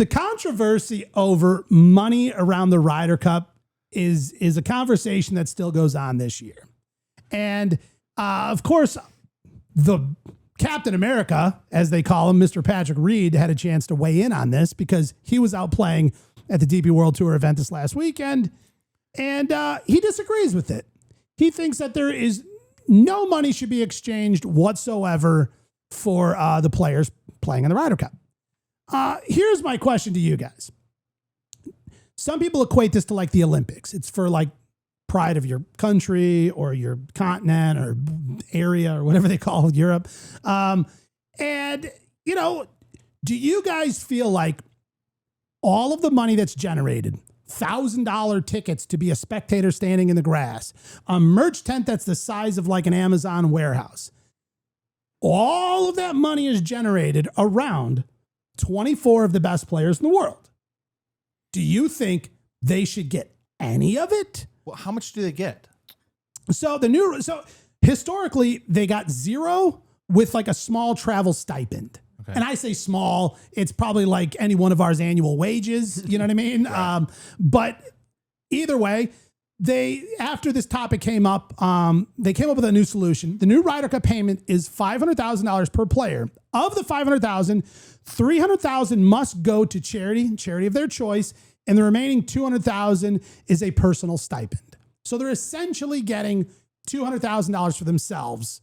the controversy over money around the Ryder Cup is a conversation that still goes on this year. And of course, the Captain America, as they call him, Mr. Patrick Reed, had a chance to weigh in on this because he was out playing at the DP World Tour event this last weekend, and he disagrees with it. He thinks that there is no money should be exchanged whatsoever for the players playing in the Ryder Cup. Here's my question to you guys. Some people equate this to like the Olympics. It's for like pride of your country or your continent or area or whatever they call it, Europe. And, you know, do you guys feel like all of the money that's generated, $1,000 tickets to be a spectator standing in the grass, a merch tent that's the size of like an Amazon warehouse, all of that money is generated around 24 of the best players in the world. Do you think they should get any of it? Well, how much do they get? So historically they got zero with like a small travel stipend. Okay. And I say small, it's probably like any one of ours annual wages. You know what I mean? Right. But either way, after this topic came up, they came up with a new solution. The new Ryder Cup payment is $500,000 per player. Of the $500,000, $300,000 must go to charity of their choice, and the remaining $200,000 is a personal stipend. So they're essentially getting $200,000 for themselves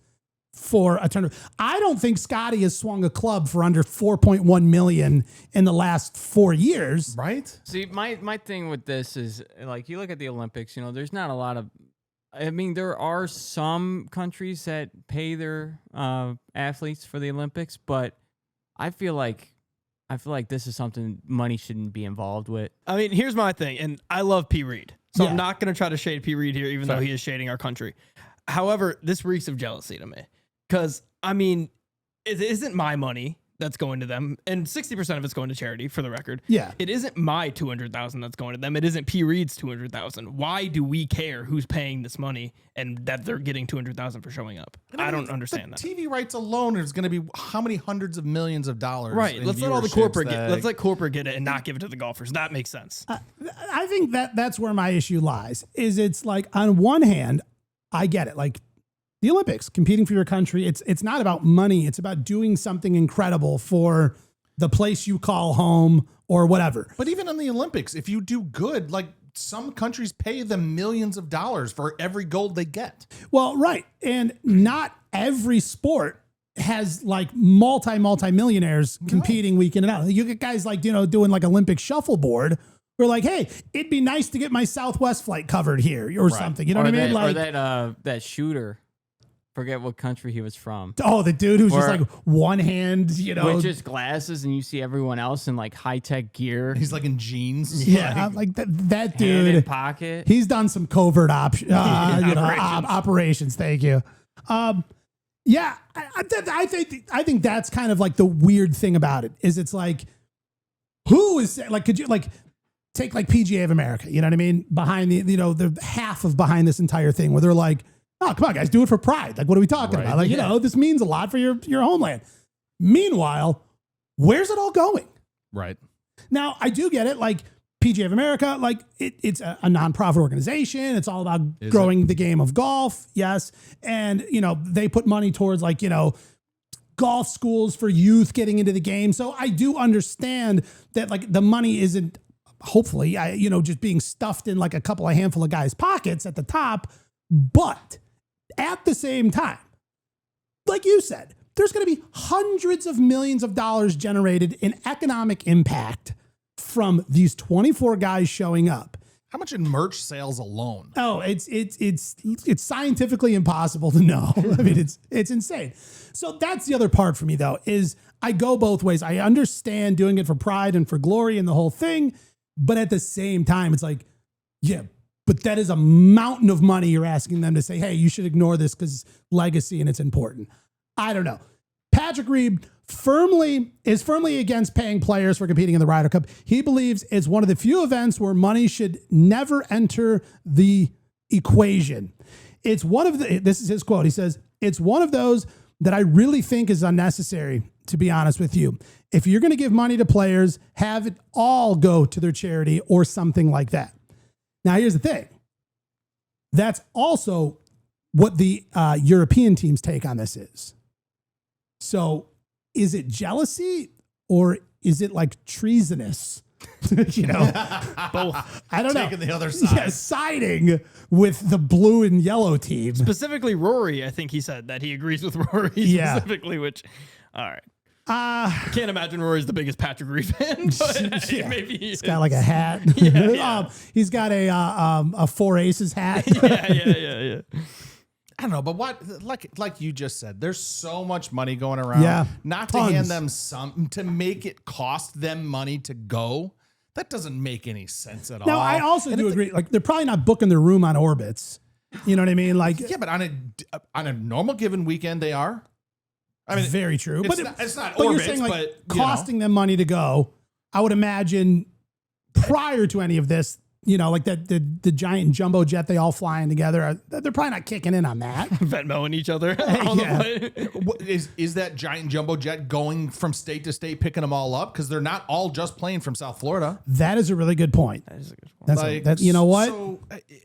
for a tournament. I don't think Scotty has swung a club for under $4.1 million in the last 4 years. Right? See, my thing with this is, like, you look at the Olympics, you know, there's not a lot of, I mean, there are some countries that pay their athletes for the Olympics, but I feel like this is something money shouldn't be involved with. I mean, here's my thing, and I love P. Reed, so Yeah. I'm not going to try to shade P. Reed here, even though he is shading our country. However, this reeks of jealousy to me. Because, I mean, it isn't my money that's going to them, and 60% of it's going to charity, for the record. Yeah. It isn't my $200,000 that's going to them. It isn't P. Reed's $200,000. Why do we care who's paying this money and that they're getting $200,000 for showing up? I don't understand that. TV rights alone is going to be how many hundreds of millions of dollars? Right. Let's let all the corporate let's let corporate get it and not give it to the golfers. That makes sense. I think that's where my issue lies. Is it's like, on one hand, I get it. Like, the Olympics, competing for your country, it's not about money. It's about doing something incredible for the place you call home or whatever. But even in the Olympics, if you do good, like some countries pay them millions of dollars for every gold they get. Well, right. And not every sport has like multi-millionaires competing week in and out. You get guys like, you know, doing like Olympic shuffleboard. We're like, hey, it'd be nice to get my Southwest flight covered here or something. You know what I mean? Or that shooter. Forget what country he was from. Oh, the dude who's just like one hand, you know, with just glasses, and you see everyone else in like high-tech gear. He's like in jeans. Yeah, like that dude. Hand in pocket. He's done some covert operations. Thank you. Yeah, I think that's kind of like the weird thing about it is it's like, who is like, could you like take like PGA of America? You know what I mean? Behind the, you know, the half of behind this entire thing where they're like, oh, come on, guys, do it for pride. Like, what are we talking about? Like, you know, this means a lot for your homeland. Meanwhile, where's it all going? Right. Now, I do get it. Like, PGA of America, like, it's a nonprofit organization. It's all about growing the game of golf. Yes. And, you know, they put money towards, like, you know, golf schools for youth getting into the game. So I do understand that, like, the money isn't, hopefully, you know, just being stuffed in, like, a handful of guys' pockets at the top. But at the same time, like you said, there's going to be hundreds of millions of dollars generated in economic impact from these 24 guys showing up. How much in merch sales alone? Oh, it's scientifically impossible to know. I mean, it's insane. So that's the other part for me, though, is I go both ways. I understand doing it for pride and for glory and the whole thing, but at the same time, it's like, yeah, but that is a mountain of money you're asking them to say, hey, you should ignore this because legacy and it's important. I don't know. Patrick Reed is firmly against paying players for competing in the Ryder Cup. He believes it's one of the few events where money should never enter the equation. This is his quote. He says, it's one of those that I really think is unnecessary to be honest with you. If you're going to give money to players, have it all go to their charity or something like that. Now, here's the thing. That's also what the European team's take on this is. So is it jealousy or is it like treasonous? You know, Both. I don't know. Taking the other side. Yeah, siding with the blue and yellow team. Specifically, Rory, I think he said that he agrees with Rory specifically, which, all right. I can't imagine Rory's the biggest Patrick Reed fan, but Yeah. maybe He's got like a hat. Yeah. He's got a Four Aces hat. yeah. I don't know, but what like you just said, there's so much money going around. Yeah, Not tons. to hand them some to make it cost them money to go. That doesn't make any sense at all. Now, I also do agree. Like, they're probably not booking their room on Orbitz. You know what I mean? Like, Yeah, but on a normal given weekend, they are. I mean, very true. it's But it's not but Orbitz, you're saying like but costing them money to go. I would imagine prior to any of this, you know, like that the giant jumbo jet they all flying together. They're probably not kicking in on that. Venmoing each other. On Yeah. the plane. What, is that giant jumbo jet going from state to state picking them all up? Because they're not all just playing from South Florida. That is a really good point. That is a good point. That's that. You know what? So,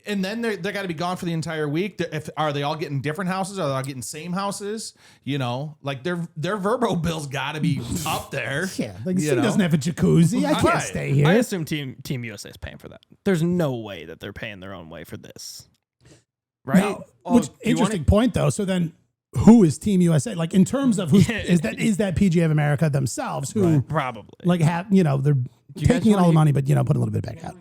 and then they got to be gone for the entire week. Are they all getting different houses? Are they all getting same houses? You know, like their Verbo bills got to be up there. Yeah, like you he know? doesn't have a jacuzzi. I can't Right. stay here. I assume Team USA is paying for that. There's no way that they're paying their own way for this. Right? Now, Oh, which do you interesting point though. So then, who is Team USA? Like in terms of who Yeah. is that PGA of America themselves who Probably. like have they're you guys taking in all wanna- the money, but put a little bit back out.